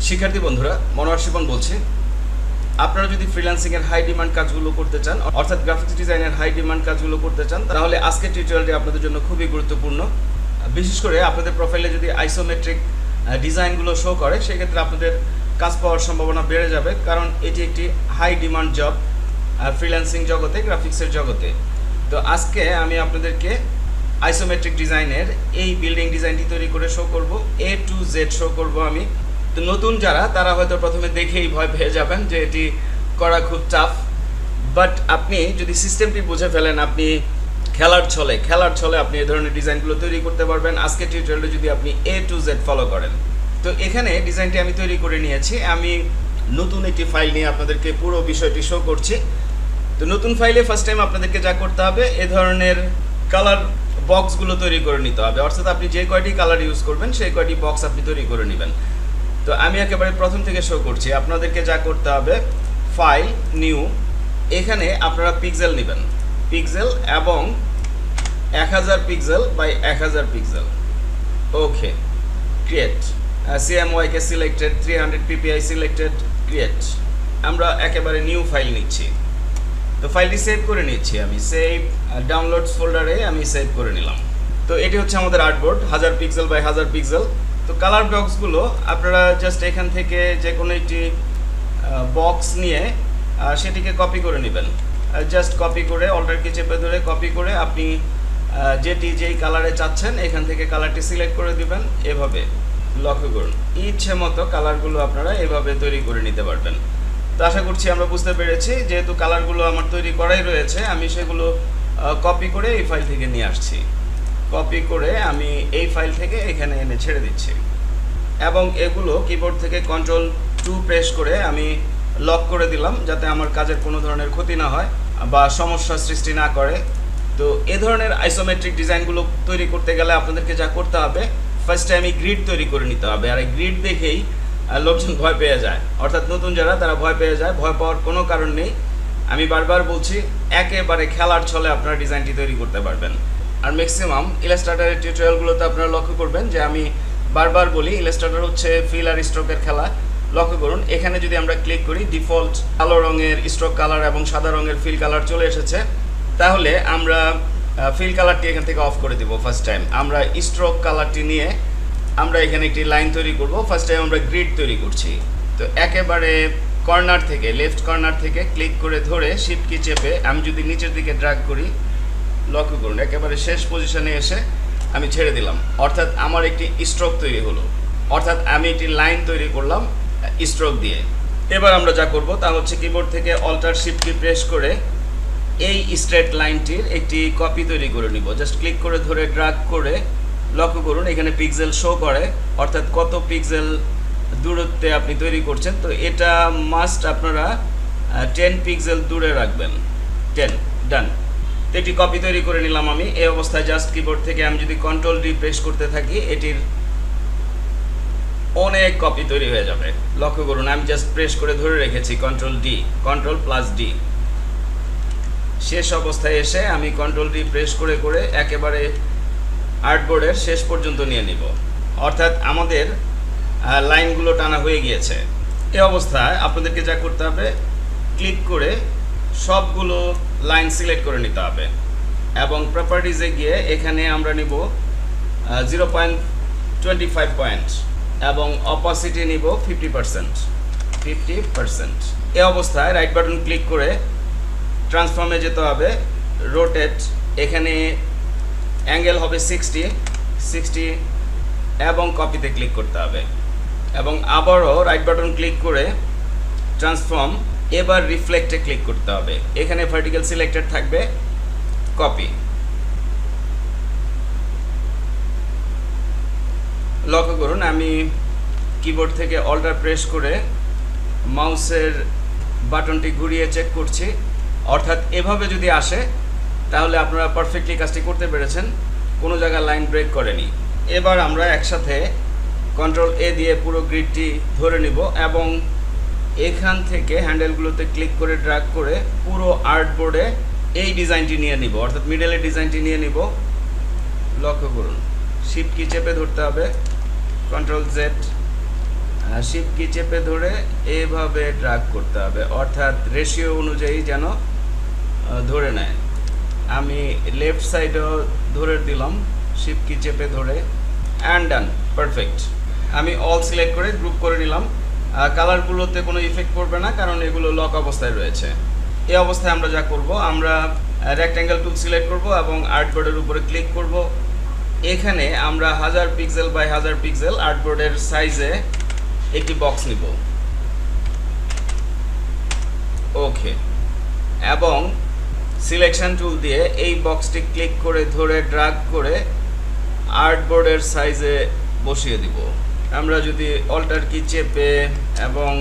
শিক্ষার্থী বন্ধুরা, মনোয়ার শিপন বলছি। আপনারা যদি ফ্রিল্যান্সিং এর হাই ডিমান্ড কাজগুলো করতে চান, অর্থাৎ গ্রাফিক্স ডিজাইনের হাই ডিমান্ড কাজগুলো করতে চান, তাহলে আজকের টিউটোরিয়ালটি আপনাদের জন্য খুবই গুরুত্বপূর্ণ। বিশেষ করে আপনাদের প্রোফাইলে যদি আইসোমেট্রিক ডিজাইনগুলো শো করে, সেক্ষেত্রে আপনাদের কাজ পাওয়ার সম্ভাবনা বেড়ে যাবে, কারণ এটি একটি হাই ডিমান্ড জব ফ্রিল্যান্সিং জগতে, গ্রাফিক্সের জগতে। তো আজকে আমি আপনাদেরকে আইসোমেট্রিক ডিজাইনের এই বিল্ডিং ডিজাইনটি তৈরি করে শো করব, A to Z শো করব আমি। তো নতুন যারা, তারা হয়তো প্রথমে দেখেই ভয় পেয়ে যাবেন যে এটি করা খুব টাফ, বাট আপনি যদি সিস্টেমটি বুঝে ফেলেন, আপনি খেলার ছলে আপনি এই ধরনের ডিজাইনগুলো তৈরি করতে পারবেন আজকে টিউটোরিয়ালটা যদি আপনি A to Z ফলো করেন। তো এখানে ডিজাইনটি আমি তৈরি করে নিয়েছি। আমি নতুন একটি ফাইল নিয়ে আপনাদেরকে পুরো বিষয়টি শো করছি। তো নতুন ফাইলে ফার্স্ট টাইম আপনাদেরকে যা করতে হবে, এ ধরনের কালার বক্সগুলো তৈরি করে নিতে হবে, অর্থাৎ আপনি যে কয়টি কালার ইউজ করবেন সেই কয়টি বক্স আপনি তৈরি করে নেবেন। তো আমি একেবারে প্রথম থেকে শো করছি। আপনাদেরকে যা করতে হবে, ফাইল, নিউ, এখানে আপনারা পিক্সেল নেবেন, পিক্সেল এবং 1000 pixel by 1000 pixel. Okay, create, CMYK selected, 300 PPI selected, create. আমরা একেবারে নিউ ফাইল নিচ্ছি। তো ফাইলটি সেভ করে নিচ্ছি আমি, সেভ ডাউনলোডস ফোল্ডারে আমি সেভ করে নিলাম। তো এটি হচ্ছে আমাদের আর্টবোর্ড, 1000 পিক্সেল বাই 1000 পিক্সেল। তো কালার বক্সগুলো আপনারা জাস্ট এখান থেকে যে কোনো একটি বক্স নিয়ে সেটিকে কপি করে নেবেন। জাস্ট কপি করে, অল্টার কি চেপে ধরে কপি করে আপনি যেই কালারে চাচ্ছেন এখান থেকে কালারটি সিলেক্ট করে দিবেন। এভাবে লক্ষ্য করুন, ইচ্ছে মতো কালারগুলো আপনারা এভাবে তৈরি করে নিতে পারবেন। তো আশা করছি আমরা বুঝতে পেরেছি। যেহেতু কালারগুলো আমার তৈরি করাই রয়েছে, আমি সেগুলো কপি করে এই ফাইল থেকে নিয়ে আসছি। কপি করে আমি এই ফাইল থেকে এখানে এনে ছেড়ে দিচ্ছি এবং এগুলো কিবোর্ড থেকে Ctrl+2 প্রেস করে আমি লক করে দিলাম, যাতে আমার কাজের কোনো ধরনের ক্ষতি না হয় বা সমস্যার সৃষ্টি না করে। তো এ ধরনের আইসোমেট্রিক ডিজাইনগুলো তৈরি করতে গেলে আপনাদেরকে যা করতে হবে, ফার্স্টে আমি গ্রিড তৈরি করে নিতে হবে। আর এই গ্রিড দেখেই লোকজন ভয় পেয়ে যায়, অর্থাৎ নতুন যারা, তারা ভয় পেয়ে যায়। ভয় পাওয়ার কোনো কারণ নেই। আমি বারবার বলছি, একেবারে খেলার ছলে আপনারা ডিজাইনটি তৈরি করতে পারবেন। আর ম্যাক্সিমাম ইলাস্ট্রেটরের টিউটোরিয়ালগুলোতে আপনারা লক্ষ্য করবেন যে আমি বারবার বলি, ইলাস্ট্রেটর হচ্ছে ফিল আর স্ট্রোকের খেলা। লক্ষ্য করুন, এখানে যদি আমরা ক্লিক করি, ডিফল্ট কালো রঙের স্ট্রোক কালার এবং সাদা রঙের ফিল কালার চলে এসেছে। তাহলে আমরা ফিল কালারটি এখান থেকে অফ করে দিব। ফার্স্ট টাইম আমরা স্ট্রোক কালারটি নিয়ে আমরা এখানে একটি লাইন তৈরি করব। ফার্স্ট টাইম আমরা গ্রিড তৈরি করছি। তো একেবারে কর্নার থেকে, লেফট কর্নার থেকে ক্লিক করে ধরে শিফট কি চেপে আমি যদি নিচের দিকে ড্র্যাগ করি, লক্ষ্য করুন একেবারে শেষ পজিশনে এসে আমি ছেড়ে দিলাম, অর্থাৎ আমার একটি স্ট্রোক তৈরি হলো, অর্থাৎ আমি একটি লাইন তৈরি করলাম স্ট্রোক দিয়ে। এবার আমরা যা করব তা হচ্ছে কিবোর্ড থেকে অল্টার শিফট কি প্রেস করে এই স্ট্রেট লাইনটির একটি কপি তৈরি করে নিব। জাস্ট ক্লিক করে ধরে ড্র্যাগ করে লক্ষ্য করুন এখানে পিক্সেল শো করে, অর্থাৎ কত পিক্সেল দূরত্বে আপনি তৈরি করছেন। তো এটা মাস্ট আপনারা 10 পিক্সেল দূরে রাখবেন। 10, ডান। তো একটি কপি তৈরি করে নিলাম আমি। এই অবস্থায় জাস্ট কিবোর্ড থেকে আমি যদি Ctrl+D প্রেস করতে থাকি, এটির অনেক কপি তৈরি হয়ে যাবে। লক্ষ্য করুন আমি জাস্ট প্রেস করে ধরে রেখেছি Ctrl+D, Ctrl+D। শেষ অবস্থায় এসে আমি Ctrl+D প্রেস করে করে একেবারে আর্টবোর্ডের শেষ পর্যন্ত নিয়ে নিব, অর্থাৎ আমাদের লাইনগুলো টানা হয়ে গিয়েছে। এই অবস্থায় আপনাদেরকে যা করতে হবে, ক্লিক করে সবগুলো লাইন সিলেক্ট করে নিতে হবে এবং প্রপার্টিজে গিয়ে এখানে আমরা নিব 0.25 পয়েন্ট এবং অপাসিটি নিব 50%। এই অবস্থায় রাইট বাটন ক্লিক করে ট্রান্সফর্মে যেতে হবে, রোটেট, এখানে অ্যাঙ্গেল হবে 60 এবং কপিতে ক্লিক করতে হবে এবং আবারও রাইট বাটন ক্লিক করে ট্রান্সফর্ম, এবার রিফ্লেক্টে ক্লিক করতে হবে। এখানে ভার্টিক্যাল সিলেক্টেড থাকবে, কপি। লক্ষ্য করুন আমি কিবোর্ড থেকে অল্টার প্রেস করে মাউসের বাটনটি ঘুরিয়ে চেক করছি, অর্থাৎ এভাবে যদি আসে তাহলে আপনারা পারফেক্টলি কাজটি করতে পেরেছেন, কোনো জায়গায় লাইন ব্রেক করেনি। এবার আমরা একসাথে Ctrl+A দিয়ে পুরো গ্রিডটি ধরে নিব এবং এখান থেকে হ্যান্ডেলগুলোতে ক্লিক করে ড্র্যাগ করে পুরো আর্টবোর্ডে এই ডিজাইনটি নিয়ে নিব, অর্থাৎ মিডলের ডিজাইনটি নিয়ে নিব। লক্ষ্য করুন শিফট কি চেপে ধরতে হবে, Ctrl+Z শিফট কি চেপে ধরে এভাবে ড্র্যাগ করতে হবে, অর্থাৎ রেশিও অনুযায়ী যেন ধরে নেয়। আমি লেফট সাইডেও ধরে দিলাম শিফট কি চেপে ধরে, অ্যান্ড ডান, পারফেক্ট। আমি অল সিলেক্ট করে গ্রুপ করে নিলাম। কালারগুলোতে কোনো ইফেক্ট পড়বে না, কারণ এগুলো লক অবস্থায় রয়েছে। এই অবস্থায় আমরা যা করব, আমরা রেক্ট্যাঙ্গেল টুল সিলেক্ট করব এবং আর্টবোর্ডের উপরে ক্লিক করব। এখানে আমরা 1000 পিক্সেল বাই 1000 পিক্সেল আর্টবোর্ডের সাইজে একটি বক্স নিব। ওকে, এবং সিলেকশন টুল দিয়ে এই বক্সটি ক্লিক করে ধরে ড্র্যাগ করে আর্টবোর্ডের সাইজে বসিয়ে দিব। আমরা যদি অল্টার কি চেপে এবং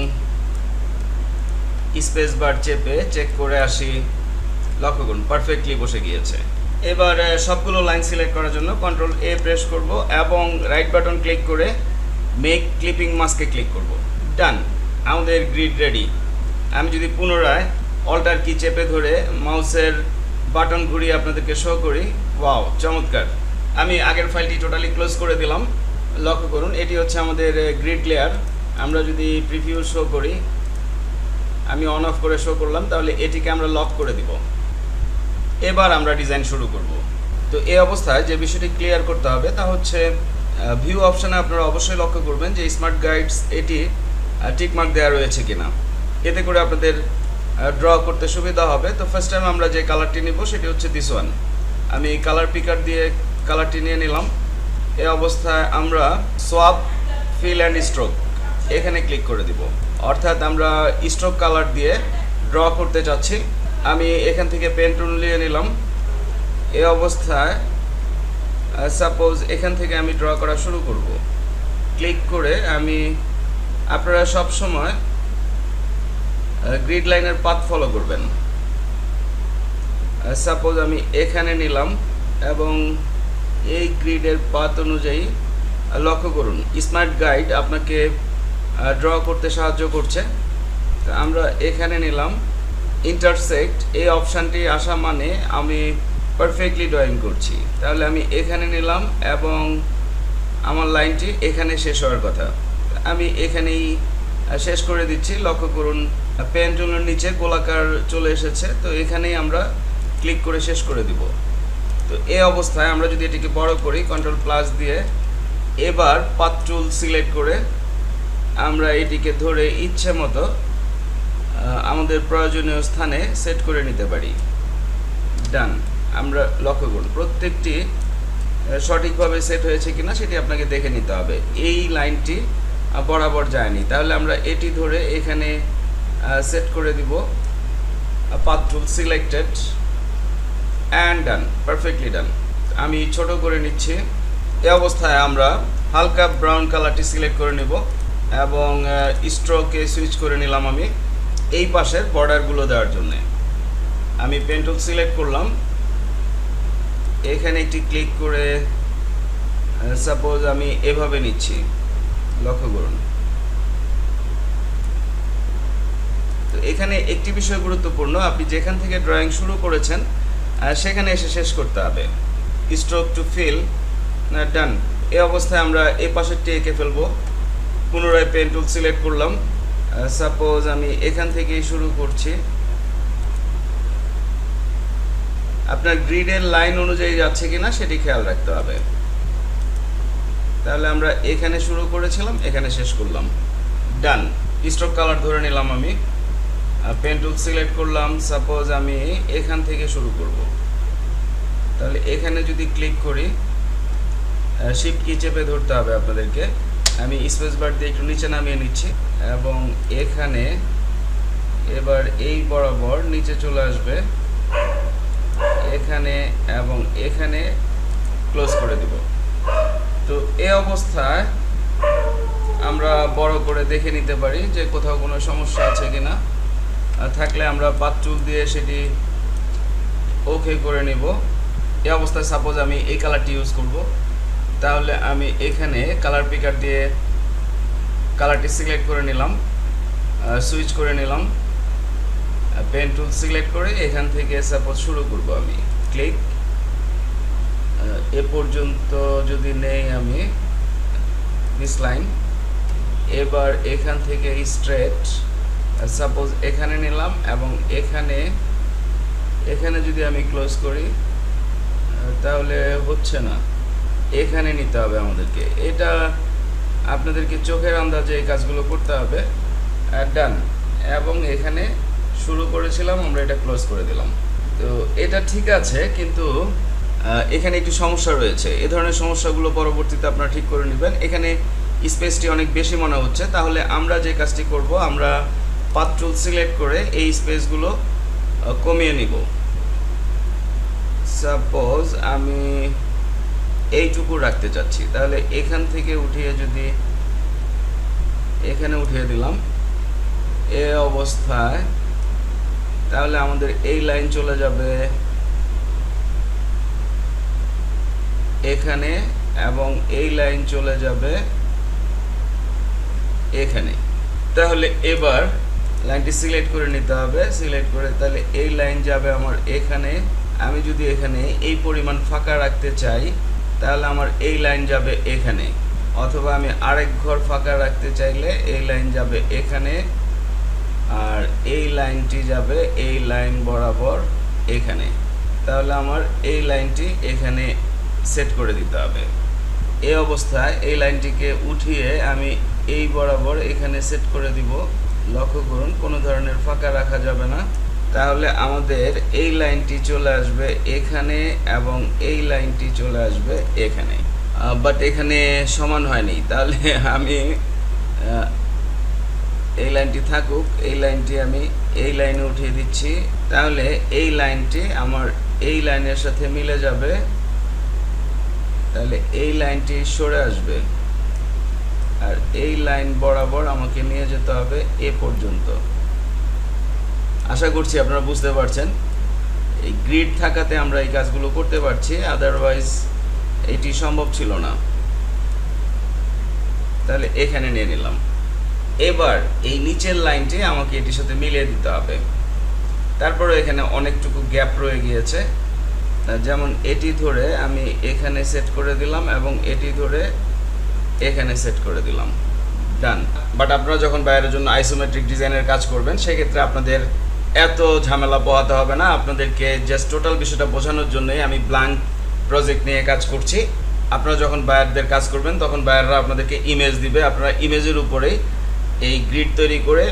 স্পেস বার চেপে চেক করে আসি, লক্ষ্য করুন পারফেক্টলি বসে গিয়েছে। এবার সবগুলো লাইন সিলেক্ট করার জন্য কন্ট্রোল এ প্রেস করব এবং রাইট বাটন ক্লিক করে মেক ক্লিপিং মাস্কে ক্লিক করব। ডান, আমাদের গ্রিড রেডি। আমি যদি পুনরায় অল্টার কি চেপে ধরে মাউসের বাটন ঘুরিয়ে আপনাদেরকে শো করি, ওয়াও, চমৎকার। আমি আগের ফাইলটি টোটালি ক্লোজ করে দিলাম। লক্ষ্য করুন এটি হচ্ছে আমাদের গ্রিড লেয়ার। আমরা যদি প্রিভিউ শো করি, আমি অন অফ করে শো করলাম, তাহলে এটিকে আমরা লক করে দিব। এবার আমরা ডিজাইন শুরু করব। তো এই অবস্থায় যে বিষয়টি ক্লিয়ার করতে হবে তা হচ্ছে ভিউ অপশানে আপনারা অবশ্যই লক্ষ্য করবেন যে স্মার্ট গাইডস এটি টিকমার্ক দেওয়া রয়েছে কিনা, এতে করে আপনাদের ড্র করতে সুবিধা হবে। তো ফার্স্ট টাইম আমরা যে কালারটি নিব সেটি হচ্ছে দিস ওয়ান। আমি কালার পিকার দিয়ে কালারটি নিয়ে নিলাম। এই অবস্থায় আমরা সোয়াপ ফিল অ্যান্ড স্ট্রোক এখানে ক্লিক করে দিব, অর্থাৎ আমরা স্ট্রোক কালার দিয়ে ড্র করতে চাচ্ছি। আমি এখান থেকে পেন টুল নিয়ে নিলাম। এই অবস্থায় সাপোজ এখান থেকে আমি ড্র করা শুরু করব। ক্লিক করে আপনারা সব সময় গ্রিড লাইনের পাথ ফলো করবেন। সাপোজ আমি এখানে নিলাম এবং এই গ্রিডের পাথ অনুযায়ী লক্ষ্য করুন স্মার্ট গাইড আপনাকে ড্র করতে সাহায্য করছে। তো আমরা এখানে নিলাম ইন্টারসেক্ট, এই অপশানটি আসা মানে আমি পারফেক্টলি ড্রয়িং করছি। তাহলে আমি এখানে নিলাম এবং আমার লাইনটি এখানে শেষ হওয়ার কথা, আমি এখানেই শেষ করে দিচ্ছি। লক্ষ্য করুন পেন টুলের নিচে গোলাকার চলে এসেছে, তো এখানেই আমরা ক্লিক করে শেষ করে দিব। তো এই অবস্থায় আমরা যদি এটিকে বড় করি কন্ট্রোল প্লাস দিয়ে, এবার পাথ টুল সিলেক্ট করে আমরা এটিকে ধরে ইচ্ছে মতো আমাদের প্রয়োজনীয় স্থানে সেট করে নিতে পারি। ডান, আমরা লক্ষ্য করুন প্রত্যেকটি সঠিকভাবে সেট হয়েছে কিনা সেটি আপনাকে দেখে নিতে হবে। এই লাইনটি বরাবর যায়নি, তাহলে আমরা এটি ধরে এখানে সেট করে দিব। Path tool selected and done, perfectly done. আমি ছোট করে নিচ্ছি। এই অবস্থায় আমরা হালকা ব্রাউন কালারটি সিলেক্ট করে নেব এবং স্ট্রোকে সুইচ করে নিলাম আমি এই পাশের বর্ডারগুলো দেওয়ার জন্য। আমি পেন টুল সিলেক্ট করলাম, এখানে একটি ক্লিক করে সাপোজ আমি এভাবে নিচ্ছি, লক্ষ্য করুন। তো এখানে একটি বিষয় গুরুত্বপূর্ণ, আপনি যেখান থেকে ড্রয়িং শুরু করেছেন সেখানে এসে শেষ করতে হবে। স্ট্রোক টু ফিল, ডান। এই অবস্থায় আমরা এই পাশেরটি এঁকে ফেলবো। পুনরায় পেন টুল সিলেক্ট করলাম, সাপোজ আমি এখান থেকেই শুরু করছি। আপনার গ্রিডের লাইন অনুযায়ী যাচ্ছে কিনা সেটি খেয়াল রাখতে হবে। তাহলে আমরা এখানে শুরু করেছিলাম, এখানে শেষ করলাম। ডান, স্ট্রোক কালার ধরে নিলাম আমি, পেন টুল সিলেক্ট করলাম, সাপোজ আমি এখান থেকে শুরু করব। তাহলে এখানে যদি ক্লিক করি, শিফট কি চেপে ধরতে হবে আপনাদেরকে। আমি স্পেস বার দিয়ে একটু নিচে নামিয়ে নিচ্ছি এবং এখানে এবার এই বরাবর নিচে চলে আসবে, এখানে এবং এখানে ক্লোজ করে দিব। তো এই অবস্থায় আমরা বড় করে দেখে নিতে পারি যে কোথাও কোনো সমস্যা আছে কিনা, থাকলে আমরা পাথ টুল দিয়ে সেটি ওকে করে নিব। এই অবস্থায় সাপোজ আমি এই কালারটি ইউজ করব, তাহলে আমি এখানে কালার পিকার দিয়ে কালারটি সিলেক্ট করে নিলাম, সুইচ করে নিলাম, পেন টুল সিলেক্ট করে এখান থেকে সাপোজ শুরু করব আমি। ক্লিক, এ পর্যন্ত যদি নেই আমি দিস লাইন, এবার এখান থেকে স্ট্রেট সাপোজ এখানে নিলাম এবং এখানে যদি আমি ক্লোজ করি তাহলে হচ্ছে না, এখানে নিতে হবে আমাদেরকে। এটা আপনাদেরকে চোখের আন্দাজে এই কাজগুলো করতে হবে। ডান। এবং এখানে শুরু করেছিলাম, আমরা এটা ক্লোজ করে দিলাম। তো এটা ঠিক আছে, কিন্তু এখানে একটু সমস্যা রয়েছে। এই ধরনের সমস্যাগুলো পরবর্তীতে আপনারা ঠিক করে নেবেন। এখানে স্পেসটি অনেক বেশি মনে হচ্ছে, তাহলে আমরা যে কাজটি করব, আমরা পাথ টুল সিলেক্ট করে এই স্পেসগুলো কমিয়ে নিব। সাপোজ আমি এইটুকু রাখতে চাচ্ছি, তাহলে এখান থেকে উঠিয়ে যদি এখানে উঠিয়ে দিলাম এই অবস্থায়, তাহলে আমাদের এই লাইন চলে যাবে এখানে এবং এই লাইন চলে যাবে এখানে। তাহলে এবার লাইনটি সিলেক্ট করে নিতে হবে। সিলেক্ট করে তাহলে এই লাইন যাবে আমার এখানে। আমি যদি এখানে এই পরিমাণ ফাঁকা রাখতে চাই, তাহলে আমার এই লাইন যাবে এখানে। অথবা আমি আরেক ঘর ফাঁকা রাখতে চাইলে এই লাইন যাবে এখানে, আর এই লাইনটি যাবে এই লাইন বরাবর এখানে। তাহলে আমার এই লাইনটি এখানে সেট করে দিতে হবে। এই অবস্থায় এই লাইনটিকে উঠিয়ে আমি এই বরাবর এখানে সেট করে দিব। লক্ষ্য করুন, কোনো ধরনের ফাঁকা রাখা যাবে না। তাহলে আমাদের এই লাইনটি চলে আসবে এখানে এবং এই লাইনটি চলে আসবে এখানে। বাট এখানে সমান হয়নি, তাহলে আমি এই লাইনটি থাকুক, এই লাইনটি আমি এই লাইনে উঠিয়ে দিচ্ছি। তাহলে এই লাইনটি আমার এই লাইনের সাথে মিলে যাবে। তাহলে এই লাইনটি সরে আসবে, আর এই লাইন বরাবর আমাকে নিয়ে যেতে হবে এ পর্যন্ত। আশা করছি আপনারা বুঝতে পারছেন। এই গ্রিড থাকাতে আমরা এই কাজগুলো করতে পারছি, আদারওয়াইজ এটি সম্ভব ছিল না। তাহলে এখানে নিয়ে নিলাম। এবার এই নিচের লাইনটি আমাকে এটির সাথে মিলিয়ে দিতে হবে। তারপরে এখানে অনেকটুকু গ্যাপ রয়ে গিয়েছে, যেমন এটি ধরে আমি এখানে সেট করে দিলাম এবং এটি ধরে এখানে সেট করে দিলাম। ডান। বাট আপনারা যখন বাইরের জন্য আইসোমেট্রিক ডিজাইনের কাজ করবেন, সেক্ষেত্রে আপনাদের এত ঝামেলা পোহাতে হবে না। আপনাদেরকে জাস্ট টোটাল বিষয়টা বোঝানোর জন্যই আমি ব্ল্যাঙ্ক প্রজেক্ট নিয়ে কাজ করছি। আপনারা যখন বায়ারদের কাজ করবেন, তখন বায়াররা আপনাদেরকে ইমেজ দিবে, আপনারা ইমেজের উপরেই এই গ্রিড তৈরি করে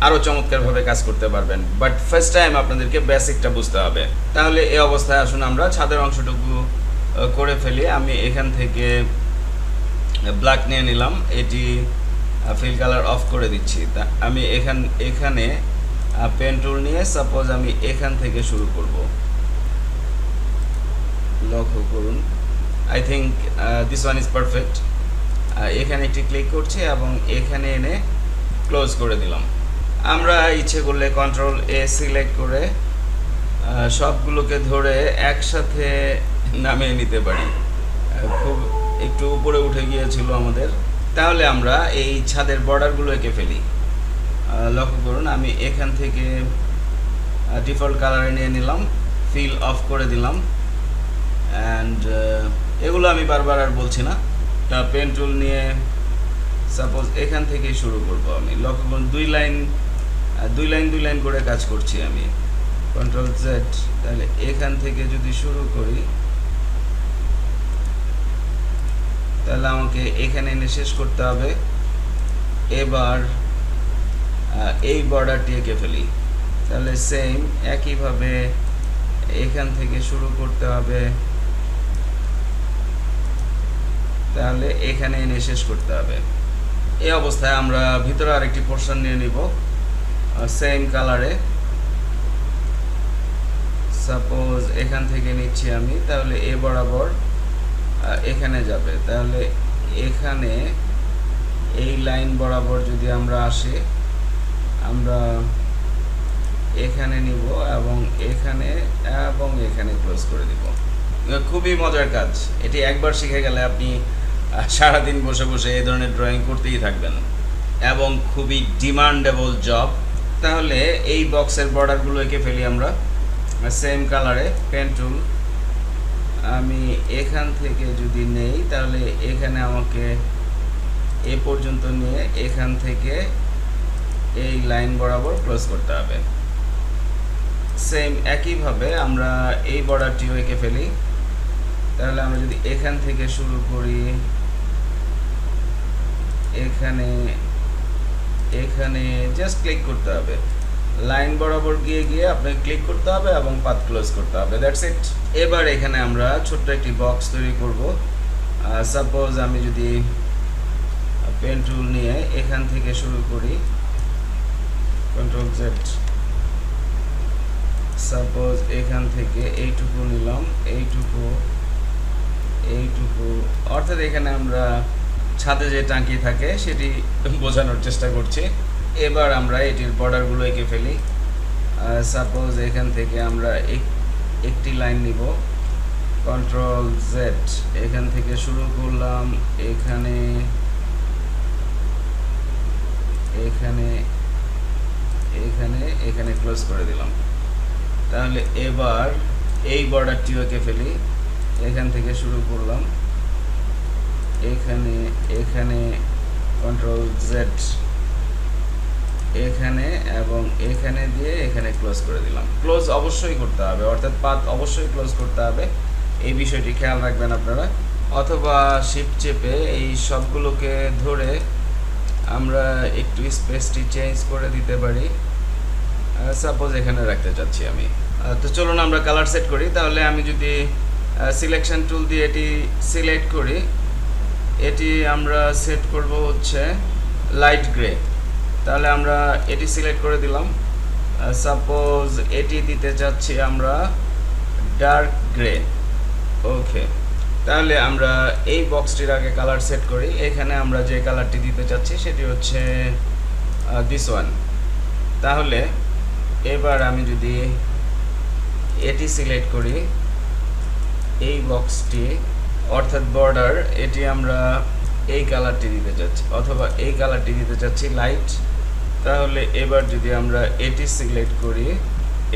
আরও চমৎকারভাবে কাজ করতে পারবেন। বাট ফার্স্ট টাইম আপনাদেরকে বেসিকটা বুঝতে হবে। তাহলে এই অবস্থায় আসুন আমরা ছাদের অংশটুকু করে ফেলি। আমি এখান থেকে ব্ল্যাক নিয়ে নিলাম, এটি ফিল কালার অফ করে দিচ্ছি। তা আমি এখানে পেন টুল নিয়ে সাপোজ আমি এখান থেকে শুরু করব। লক্ষ্য করুন, I think this one is perfect. এখানে একটি ক্লিক করছি এবং এখানে এনে ক্লোজ করে দিলাম। আমরা ইচ্ছে করলে কন্ট্রোল এ সিলেক্ট করে সবগুলোকে ধরে একসাথে নামিয়ে নিতে পারি। খুব একটু উপরে উঠে গিয়েছিল আমাদের। তাহলে আমরা এই ছাদের বর্ডারগুলো এঁকে ফেলি। লক্ষ্য করুন, আমি এখান থেকে ডিফল্ট কালারে নিয়ে নিলাম, ফিল অফ করে দিলাম। অ্যান্ড এগুলো আমি বারবার আর বলছি না। পেন টুল নিয়ে সাপোজ এখান থেকেই শুরু করব। আমি লক্ষ্য করুন, দুই লাইন করে কাজ করছি আমি। Control Z. তাহলে এখান থেকে যদি শুরু করি, তাহলে আমাকে এখানে এনে শেষ করতে হবে। এবার এই বর্ডারটি এঁকে ফেলি। তাহলে সেম একইভাবে এখান থেকে শুরু করতে হবে, তাহলে এখানে এনে শেষ করতে হবে। এই অবস্থায় আমরা ভিতরে আরেকটি পোর্শন নিয়ে নিব সেম কালারে। সাপোজ এখান থেকে নিচ্ছি আমি, তাহলে এ বরাবর এখানে যাবে। তাহলে এখানে এই লাইন বরাবর যদি আমরা আসি, আমরা এখানে নিব এবং এখানে ক্লোজ করে দিব। খুবই মজার কাজ। এটি একবার শিখে গেলে আপনি সারাদিন বসে বসে এই ধরনের ড্রয়িং করতেই থাকবেন, এবং খুবই ডিমান্ডেবল জব। তাহলে এই বক্সের বর্ডারগুলো এঁকে ফেলি আমরা সেম কালারে। পেন টুল আমি এখান থেকে যদি নেই, তাহলে এখানে আমাকে এই পর্যন্ত নিয়ে এখান থেকে এই লাইন বরাবর ক্লোজ করতে হবে। সেম একইভাবে আমরা এই বর্ডারটিও এঁকে ফেলি। তাহলে আমরা যদি এখান থেকে শুরু করি, এখানে এখানে জাস্ট ক্লিক করতে হবে, লাইন বরাবর গিয়ে গিয়ে আপনাকে ক্লিক করতে হবে এবং পাথ ক্লোজ করতে হবে, দ্যাটস ইট। এবার এখানে আমরা ছোট্ট একটি বক্স তৈরি করব। সাপোজ আমি যদি পেন টুল নিয়ে এখান থেকে শুরু করি, কন্ট্রোল জেড, সাপোজ এখান থেকে এইটুকু নিলাম, এইটুকু, অর্থাৎ এখানে আমরা ছাদে যে টাঙ্কি থাকে সেটি বোঝানোর চেষ্টা করছি। এবার আমরা এটির বর্ডারগুলো এঁকে ফেলি। সাপোজ এখান থেকে আমরা একটি লাইন নিব, কন্ট্রোল জেড, এখান থেকে শুরু করলাম, এখানে এখানে এখানে এখানে ক্লোজ করে দিলাম। তাহলে এবার এই বর্ডারটিও এঁকে ফেলি, এখান থেকে শুরু করলাম, এখানে এখানে কন্ট্রোল জেড, এখানে এবং এখানে দিয়ে এখানে ক্লোজ করে দিলাম। ক্লোজ অবশ্যই করতে হবে, অর্থাৎ পাথ অবশ্যই ক্লোজ করতে হবে, এই বিষয়টি খেয়াল রাখবেন আপনারা। অথবা শিফট চেপে এই সবগুলোকে ধরে আমরা একটু স্পেসটি চেঞ্জ করে দিতে পারি। সাপোজ এখানে রাখতে চাচ্ছি আমি। তো চলুন আমরা কালার সেট করি। তাহলে আমি যদি সিলেকশন টুল দিয়ে এটি সিলেক্ট করি, এটি আমরা সেট করব হচ্ছে লাইট গ্রে। তাহলে আমরা এটি সিলেক্ট করে দিলাম। সাপোজ এটি দিতে চাচ্ছি আমরা ডার্ক গ্রে। ওকে, তাহলে আমরা এই বক্সটির আগে কালার সেট করি। এখানে আমরা যে কালারটি দিতে চাচ্ছি সেটি হচ্ছে দিস ওয়ান। তাহলে এবার আমি যদি এটি সিলেক্ট করি, এই বক্সটি অর্থাৎ বর্ডার, এটি আমরা এই কালারটি দিতে চাচ্ছি অথবা এই কালারটি দিতে চাচ্ছি লাইট। তাহলে এবার যদি আমরা এটি সিলেক্ট করি,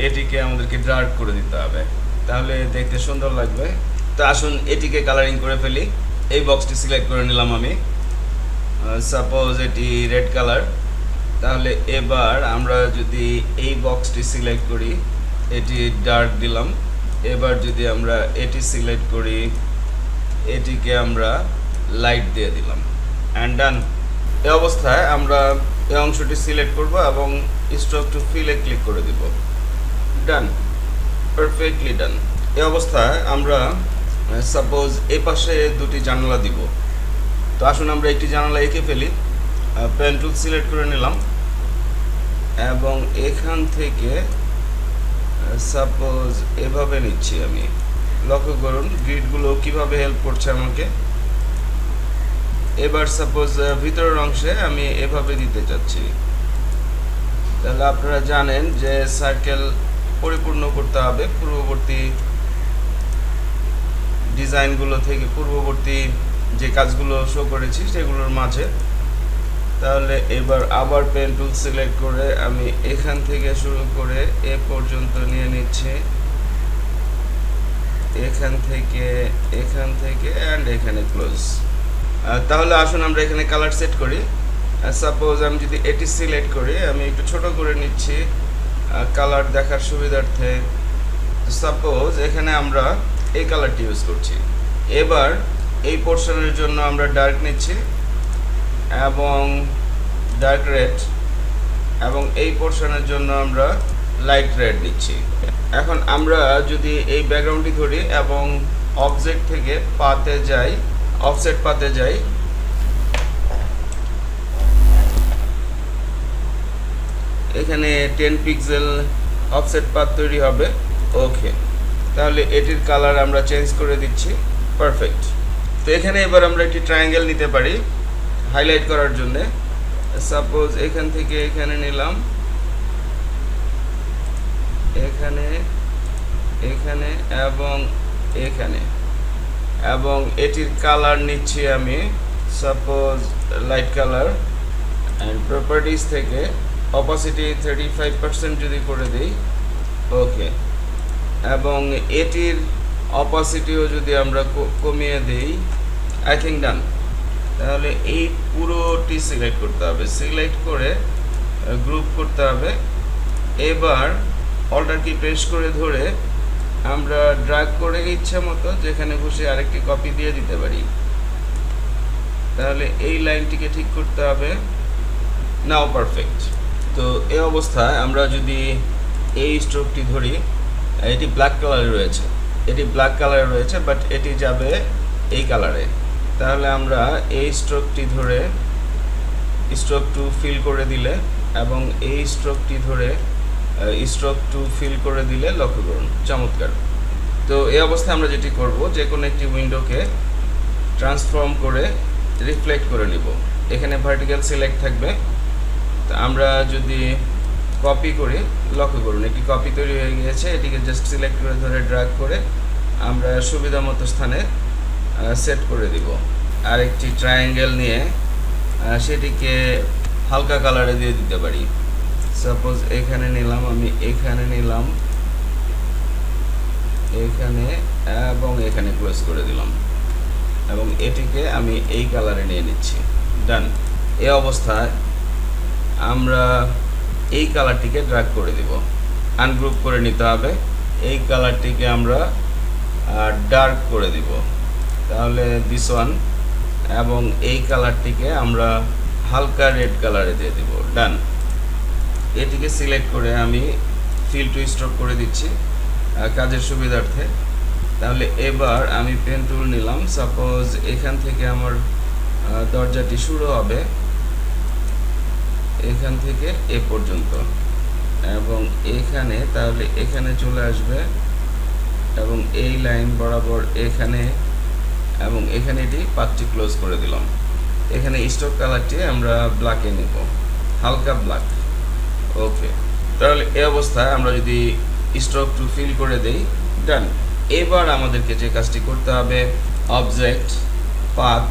এটিকে আমাদেরকে ডার্ক করে দিতে হবে, তাহলে দেখতে সুন্দর লাগবে। তো আসুন এটিকে কালারিং করে ফেলি। এই বক্সটি সিলেক্ট করে নিলাম আমি, সাপোজ এটি রেড কালার। তাহলে এবার আমরা যদি এই বক্সটি সিলেক্ট করি, এটি ডার্ক দিলাম। এবার যদি আমরা এটি সিলেক্ট করি, এটিকে আমরা লাইট দিয়ে দিলাম, অ্যান্ড ডান। এই অবস্থায় আমরা এই অংশটি সিলেক্ট করব এবং স্ট্রোক টু ফিলে ক্লিক করে দিব, ডান, পারফেক্টলি ডান। এই অবস্থায় আমরা সাপোজ এই পাশে দুটি জানালা দিব। তো আসুন আমরা একটি জানালা এঁকে ফেলি। পেন টুল সিলেক্ট করে নিলাম এবং এখান থেকে সাপোজ এভাবে নিচ্ছি আমি। লক্ষ্য করুন গ্রিডগুলো কিভাবে হেল্প করছে আমাকে। এবার সাপোজ ভিতরের অংশে আমি এভাবে দিতে চাচ্ছি। তাহলে আপনারা জানেন যে সার্কেল পরিপূর্ণ করতে হবে পূর্ববর্তী ডিজাইনগুলো থেকে, পূর্ববর্তী যে কাজগুলো শো করেছি সেগুলোর মাঝে। তাহলে এবার আবার পেন টুল সিলেক্ট করে আমি এখান থেকে শুরু করে এ পর্যন্ত নিয়ে নিচ্ছি, এখান থেকে অ্যান্ড এখানে ক্লোজ। তাহলে আসুন আমরা এখানে কালার সেট করি। সাপোজ আমি যদি এটি সিলেক্ট করি, আমি একটু ছোট করে নিচ্ছি কালার দেখার সুবিধার্থে। সাপোজ এখানে আমরা এই কালারটি ইউজ করছি। এবার এই পোর্শনের জন্য আমরা ডার্ক নিচ্ছি এবং ডার্ক রেড, এবং এই পোর্শনের জন্য আমরা লাইট রেড দিচ্ছি। এখন আমরা যদি এই ব্যাকগ্রাউন্ডটি ধরি এবং অবজেক্ট থেকে পাতে যাই, অফসেট পাতে যাই, এখানে 10 পিক্সেল অফসেট পাত তৈরি হবে। ওকে, তাহলে এটির কালার আমরা চেঞ্জ করে দিচ্ছি, পারফেক্ট। তো এখানে এবার আমরা একটি ট্রায়াঙ্গেল নিতে পারি হাইলাইট করার জন্য। সাপোজ এখান থেকে এখানে নিলাম, এখানে এখানে এবং এখানে, এবং এটির কালার নিচ্ছি আমি suppose light colour, and properties থেকে অপাসিটি 35% যদি করে দিই, ওকে, এবং এটির অপাসিটিও যদি আমরা কমিয়ে দিই, আই থিঙ্ক ডান। তাহলে এই পুরোটি সিলেক্ট করতে হবে, সিলেক্ট করে গ্রুপ করতে হবে। এবার অল্টার কি প্রেস করে ধরে আমরা ড্র্যাগ করে ইচ্ছা মতো যেখানে খুশি আরেকটি কপি দিয়ে দিতে পারি। তাহলে এই লাইনটিকে ঠিক করতে হবে। নাও পারফেক্ট। তো এই অবস্থায় আমরা যদি এই স্ট্রোকটি ধরি, এটি ব্ল্যাক কালারে রয়েছে, এটি ব্ল্যাক কালারে রয়েছে, বাট এটি যাবে এই কালারে। তাহলে আমরা এই স্ট্রোকটি ধরে স্ট্রোক টু ফিল করে দিলে এবং এই স্ট্রোকটি ধরে স্ট্রোক টু ফিল করে দিলে, লক্ষ্য করুন, চমৎকার। তো এই অবস্থায় আমরা যেটি করব, যে কোনো একটি উইন্ডোকে ট্রান্সফর্ম করে রিফ্লেক্ট করে নিব। এখানে ভার্টিক্যাল সিলেক্ট থাকবে। তো আমরা যদি কপি করি, লক্ষ্য করুন একটি কপি তৈরি হয়ে গিয়েছে। এটিকে জাস্ট সিলেক্ট করে ধরে ড্র্যাগ করে আমরা সুবিধা মতো স্থানে সেট করে দিব। আর একটি ট্রায়াঙ্গেল নিয়ে সেটিকে হালকা কালারে দিয়ে দিতে পারি। সাপোজ এখানে নিলাম, আমি এখানে নিলাম, এখানে এবং এখানে ক্লোজ করে দিলাম এবং এটিকে আমি এই কালারে নিয়ে নিচ্ছি। ডান। এই অবস্থায় আমরা এই কালারটিকে ড্র্যাগ করে দিব, আনগ্রুপ করে নিতে হবে। এই কালারটিকে আমরা ডার্ক করে দিব, তাহলে দিস ওয়ান, এবং এই কালারটিকে আমরা হালকা রেড কালারে দিয়ে দিব। ডান। এটিকে সিলেক্ট করে আমি ফিল টু স্ট্রোক করে দিচ্ছি কাজের সুবিধার্থে। তাহলে এবার আমি পেন টুল নিলাম। সাপোজ এখান থেকে আমার দরজাটি শুরু হবে, এখান থেকে এ পর্যন্ত, এবং এখানে, তাহলে এখানে চলে আসবে এবং এই লাইন বরাবর এখানে, এবং এখানে এটি পাতটি ক্লোজ করে দিলাম। এখানে স্ট্রোক কালারটি আমরা ব্ল্যাকে নেব, হালকা ব্ল্যাক। ওকে। তাহলে এই অবস্থায় আমরা যদি স্ট্রোক টু ফিল করে দেই, ডান। এবার আমাদেরকে যে কাজটি করতে হবে, অবজেক্ট, পাথ,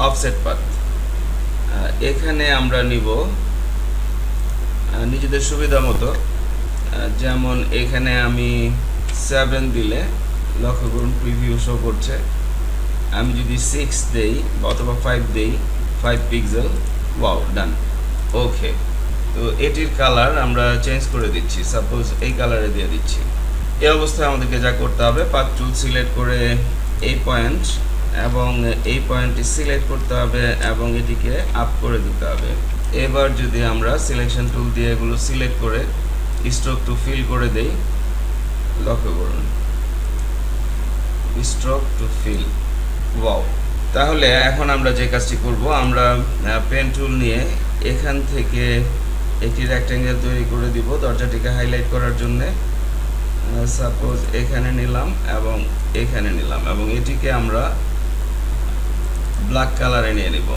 অফসেট পাথ, এখানে আমরা নিব নিজেদের সুবিধা মতো। যেমন এখানে আমি 7 দিলে, লক্ষ্য করুন প্রিভিউ শো করছে। আমি যদি 6 দেই অথবা 5 দেই, 5 পিক্সেল, ওয়াও, ডান। ওকে। তো এটির কালার আমরা চেঞ্জ করে দিচ্ছি, সাপোজ এই কালারে দিয়ে দিচ্ছি। এই অবস্থায় আমাদেরকে যা করতে হবে, পাথ টুল সিলেক্ট করে এই পয়েন্ট এবং এই পয়েন্টটি সিলেক্ট করতে হবে এবং এটিকে আপ করে দিতে হবে। এবার যদি আমরা সিলেকশন টুল দিয়ে এগুলো সিলেক্ট করে স্ট্রোক টু ফিল করে দেই, লক্ষ্য করুন স্ট্রোক টু ফিল, ওয়াও। তাহলে এখন আমরা যে কাজটি করব, আমরা পেন টুল নিয়ে এখান থেকে একটি রেক্ট্যাঙ্গেল তৈরি করে দিব দরজাটিকে হাইলাইট করার জন্য। সাপোজ এখানে নিলাম এবং এখানে নিলাম এবং এটিকে আমরা ব্ল্যাক কালারে নিয়ে নিব,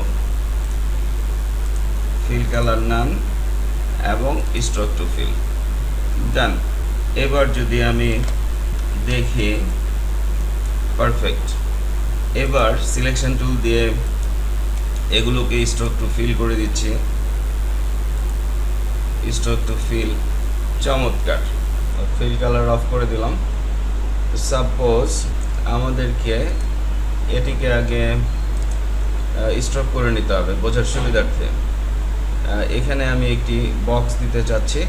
ফিল কালার নান এবং স্ট্রোক টু ফিল, ডান। এবার যদি আমি দেখি, পারফেক্ট। এবার সিলেকশন টুল দিয়ে এগুলোকে স্ট্রোক টু ফিল করে দিচ্ছি, স্ট্রোক টু ফিল, চমৎকার। ফিল কালার অফ করে দিলাম। সাপোজ আমাদেরকে এটিকে আগে স্ট্রোক করে নিতে হবে বোঝার সুবিধার্থে। এখানে আমি একটি বক্স দিতে চাচ্ছি,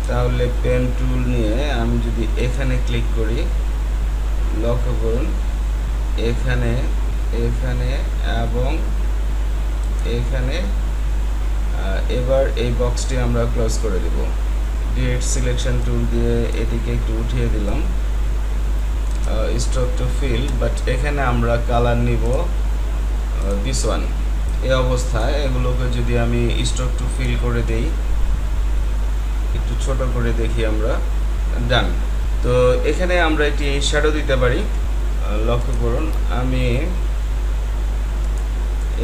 তাহলে পেন টুল নিয়ে আমি যদি এখানে ক্লিক করি, লক্ষ্য করুন এখানে, এখানে এবং এখানে। এবার এই বক্সটি আমরা ক্লোজ করে দেব। ডিলিট সিলেকশন টুল দিয়ে এটিকে একটু উঠিয়ে দিলাম, স্ট্রোক টু ফিল, বাট এখানে আমরা কালার নিব দিস ওয়ান। এই অবস্থায় এগুলোকে যদি আমি স্ট্রোক টু ফিল করে দেই, একটু ছোট করে দেখি আমরা, ডান। তো এখানে আমরা একটি শ্যাডো দিতে পারি, লক্ষ্য করুন আমি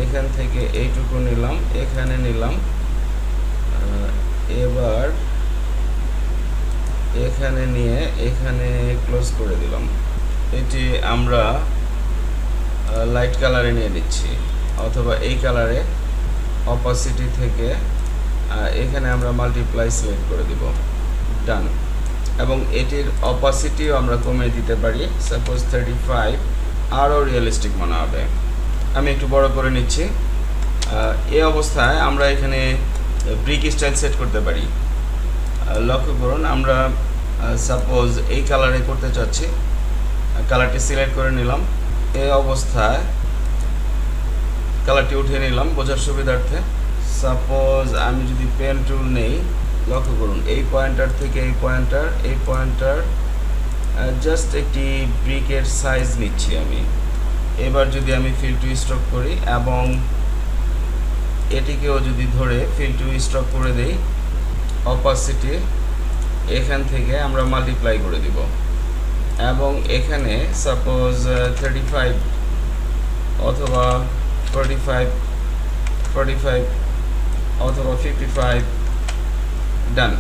এখান থেকে এইটুকু নিলাম, এখানে নিলাম, এবার এখানে নিয়ে এখানে ক্লোজ করে দিলাম। এটি আমরা লাইট কালারে নিয়ে নিচ্ছি অথবা এই কালারে, অপাসিটি থেকে এখানে আমরা মাল্টিপ্লাই সিলেক্ট করে দিব, ডান। এবং এটির অপাসিটিও আমরা কমিয়ে দিতে পারি, সাপোজ 35, আরও রিয়েলিস্টিক মনে হবে। আমি একটু বড় করে নিচ্ছি। এই অবস্থায় আমরা এখানে ব্রিক স্টাইল সেট করতে পারি। লক্ষ্য করুন, আমরা সাপোজ এই কালারে করতে চাচ্ছি, কালারটি সিলেক্ট করে নিলাম। এই অবস্থায় কালারটি উঠিয়ে নিলাম বোঝার সুবিধার্থে। সাপোজ আমি যদি পেন টুল নেই, লক্ষ্য করুন এই পয়েন্টার থেকে এই পয়েন্টার জাস্ট একটি ব্রিকের সাইজ নিচ্ছি আমি। এবার যদি আমি ফিল টু স্ট্রোক করি এবং এটিকেও যদি ধরে ফিল টু স্ট্রোক করে দেই, অপাসিটি এখান থেকে আমরা মাল্টিপ্লাই করে দিব এবং এখানে সাপোজ 35 অথবা 45 অথবা 55 ডান।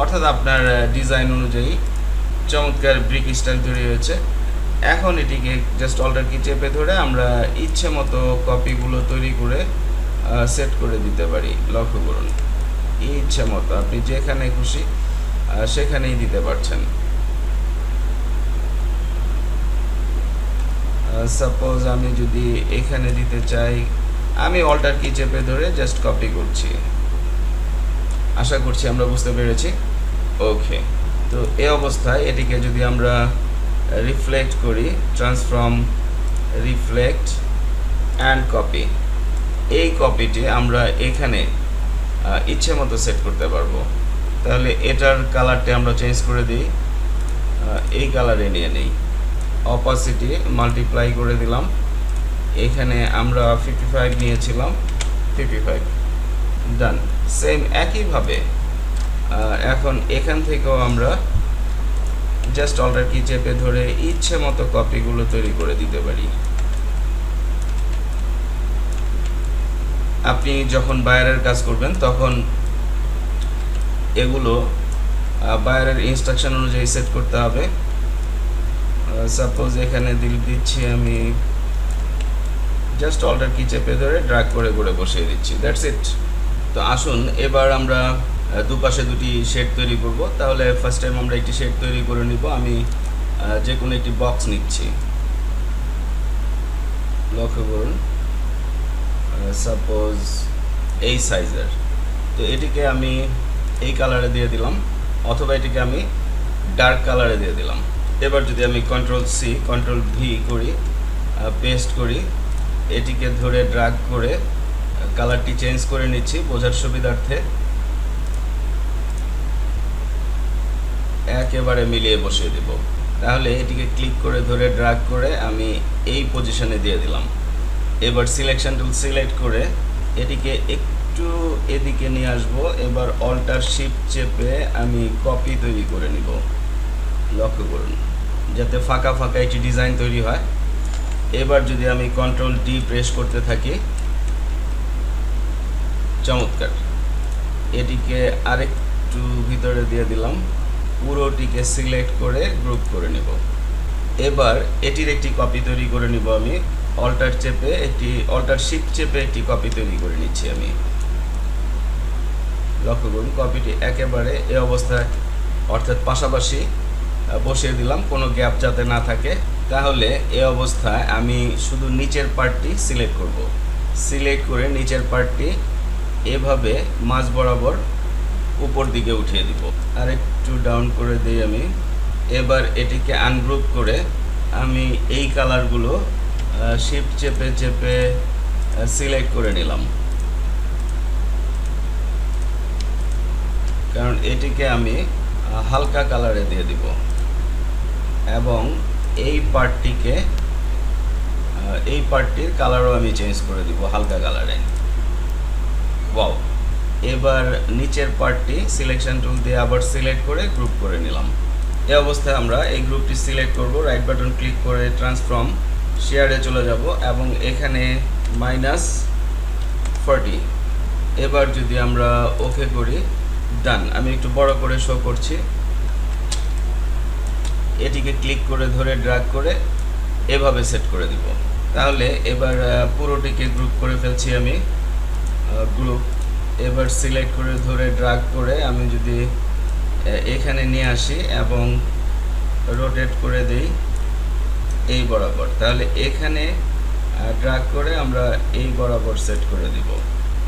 অর্থাৎ আপনার ডিজাইন অনুযায়ী চমৎকার ব্রিক স্টাইল তৈরি হয়েছে। এখন এটিকে জাস্ট অল্টার কি চেপে ধরে আমরা ইচ্ছে মতো কপিগুলো তৈরি করে সেট করে দিতে পারি। লক্ষ্য করুন, ইচ্ছে মতো আপনি যেখানে খুশি সেখানেই দিতে পারছেন। সাপোজ আমি যদি এখানে দিতে চাই, আমি অল্টার কি চেপে ধরে জাস্ট কপি করছি। আশা করছি আমরা বুঝতে পেরেছি। ওকে, তো এই অবস্থায় এটিকে যদি আমরা রিফ্লেক্ট করি, ট্রান্সফর্ম, রিফ্লেক্ট অ্যান্ড কপি, এই কপিটি আমরা এখানে ইচ্ছে মতো সেট করতে পারবো। তাহলে এটার কালারটা আমরা চেঞ্জ করে দিই, এই কালারে নিয়ে নেই, অপাসিটি মাল্টিপ্লাই করে দিলাম। এখানে আমরা 55 নিয়েছিলাম, 55 ডান। সেম একইভাবে এখন এখান থেকেও আমরা জাস্ট অল্টার কি চেপে ধরে ইচ্ছে মতো কপিগুলো তৈরি করে দিতে পারি। আপনি যখন বায়ারের কাজ করবেন তখন এগুলো বায়ারের ইনস্ট্রাকশন অনুযায়ী সেট করতে হবে। সাপোজ এখানে দিচ্ছি আমি, জাস্ট অল্টার কি চেপে ধরে ড্র্যাগ করে করে বসিয়ে দিচ্ছি, দ্যাটস ইট। তো আসুন এবার আমরা দুপাশে দুটি শেড তৈরি করব। তাহলে ফার্স্ট টাইম আমরা একটি শেড তৈরি করে নিব। আমি যে কোনো একটি বক্স নিচ্ছি, লক্ষ্য করুন সাপোজ এই সাইজের। তো এটিকে আমি এই কালারে দিয়ে দিলাম অথবা এটিকে আমি ডার্ক কালারে দিয়ে দিলাম। এবার যদি আমি কন্ট্রোল সি কন্ট্রোল ভি করি, পেস্ট করি, এটিকে ধরে ড্র্যাগ করে কালারটি চেঞ্জ করে নিচ্ছি বোঝার সুবিধার্থে। একেবারে মিলিয়ে বসিয়ে দেব। তাহলে এটিকে ক্লিক করে ধরে ড্র্যাগ করে আমি এই পজিশনে দিয়ে দিলাম। এবার সিলেকশন টুল সিলেক্ট করে এটিকে একটু এদিকে নিয়ে আসব। এবার অল্টার শিফট চেপে আমি কপি তৈরি করে নিব। লক্ষ্য করুন যাতে ফাঁকা ফাঁকা একটি ডিজাইন তৈরি হয়। এবার যদি আমি কন্ট্রোল ডি প্রেস করতে থাকি, চমৎকার। এটিকে আরেকটু ভিতরে দিয়ে দিলাম, পুরোটিকে সিলেক্ট করে গ্রুপ করে নেব। এবার এটির একটি কপি তৈরি করে নিব। আমি অল্টার শিফট চেপে একটি কপি তৈরি করে নিচ্ছি আমি। লক্ষ্য করুন কপিটি একেবারে এই অবস্থায় অর্থাৎ পাশাপাশি বসিয়ে দিলাম, কোনো গ্যাপ যাতে না থাকে। তাহলে এই অবস্থায় আমি শুধু নিচের পার্টটি সিলেক্ট করব। সিলেক্ট করে নিচের পার্টটি এভাবে মাঝ বরাবর উপর দিকে উঠিয়ে দিব। আর একটু ডাউন করে দিই আমি। এবার এটিকে আনগ্রুপ করে আমি এই কালারগুলো শিফট চেপে চেপে সিলেক্ট করে নিলাম, কারণ এটিকে আমি হালকা কালারে দিয়ে দিব এবং এই পার্টটির কালারও আমি চেঞ্জ করে দিব হালকা কালারে। ওয়াও, এবার নিচের পার্টটি সিলেকশন টুল দিয়ে আবার সিলেক্ট করে গ্রুপ করে নিলাম। এই অবস্থায় আমরা এই গ্রুপটি সিলেক্ট করব, রাইট বাটন ক্লিক করে ট্রান্সফর্ম শেয়ারে চলে যাব এবং এখানে -40। এবার যদি আমরা ওকে করি, ডান। আমি একটু বড় করে শো করছি। এটিকে ক্লিক করে ধরে ড্র্যাগ করে এভাবে সেট করে দিব। তাহলে এবার পুরোটিকে গ্রুপ করে ফেলছি আমি, গ্রুপ। এবার সিলেক্ট করে ধরে ড্র্যাগ করে আমি যদি এখানে নিয়ে আসি এবং রোটেট করে দেই এই বরাবর, তাহলে এখানে ড্র্যাগ করে আমরা এই বরাবর সেট করে দিব।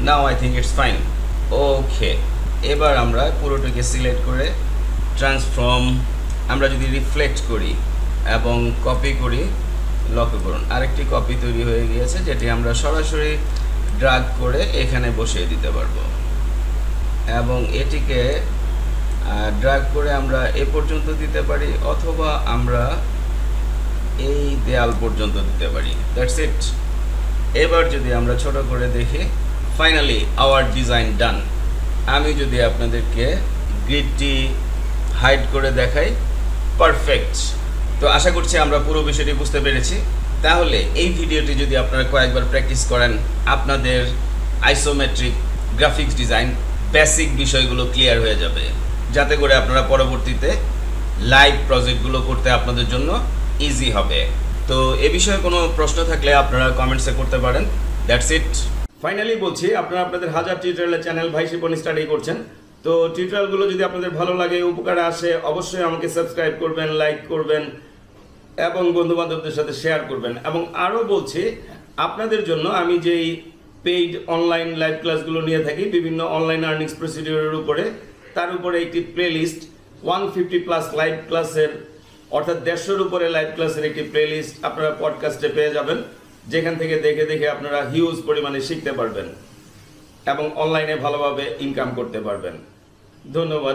Now I think it's fine. Okay, এবার আমরা পুরোটাকে সিলেক্ট করে ট্রান্সফর্ম, আমরা যদি রিফ্লেক্ট করি এবং কপি করি, লক্ষ্য করুন আরেকটি কপি তৈরি হয়ে গিয়েছে, যেটি আমরা সরাসরি ড্র্যাগ করে এখানে বসিয়ে দিতে পারবো এবং এটিকে ড্র্যাগ করে আমরা এ পর্যন্ত দিতে পারি অথবা আমরা এই দেয়াল পর্যন্ত দিতে পারি। That's it. এবার যদি আমরা ছোট করে দেখি, ফাইনালি আওয়ার ডিজাইন ডান। আমি যদি আপনাদেরকে গ্রিডটি হাইড করে দেখাই, পারফেক্ট। তো আশা করছি আমরা পুরো বিষয়টি বুঝতে পেরেছি। তাহলে এই ভিডিওটি যদি আপনারা কয়েকবার প্র্যাকটিস করেন, আপনাদের আইসোমেট্রিক গ্রাফিক্স ডিজাইন বেসিক বিষয়গুলো ক্লিয়ার হয়ে যাবে, যাতে করে আপনারা পরবর্তীতে লাইভ প্রজেক্টগুলো করতে আপনাদের জন্য ইজি হবে। তো এ বিষয়ে কোনো প্রশ্ন থাকলে আপনারা কমেন্টসে করতে পারেন। That's it. ফাইনালি বলছি, আপনারা আপনাদের হাজার টিউটোরিয়ালের চ্যানেল ভাই শিপন স্টাডি করছেন। তো টিউটোরিয়ালগুলো যদি আপনাদের ভালো লাগে, উপকারে আসে, অবশ্যই আমাকে সাবস্ক্রাইব করবেন, লাইক করবেন এবং বন্ধুবান্ধবদের সাথে শেয়ার করবেন। এবং আরও বলছি, আপনাদের জন্য আমি যেই পেইড অনলাইন লাইভ ক্লাসগুলো নিয়ে থাকি বিভিন্ন অনলাইন আর্নিংস প্রসিডিওরের উপরে, তার উপরে একটি প্লেলিস্ট 150+ লাইভ ক্লাসের, অর্থাৎ 150-এর উপরে লাইভ ক্লাসের একটি প্লেলিস্ট আপনারা পডকাস্টে পেয়ে যাবেন, যেখান থেকে দেখে দেখে আপনারা হিউজ পরিমাণে শিখতে পারবেন এবং অনলাইনে ভালোভাবে ইনকাম করতে পারবেন। ধন্যবাদ।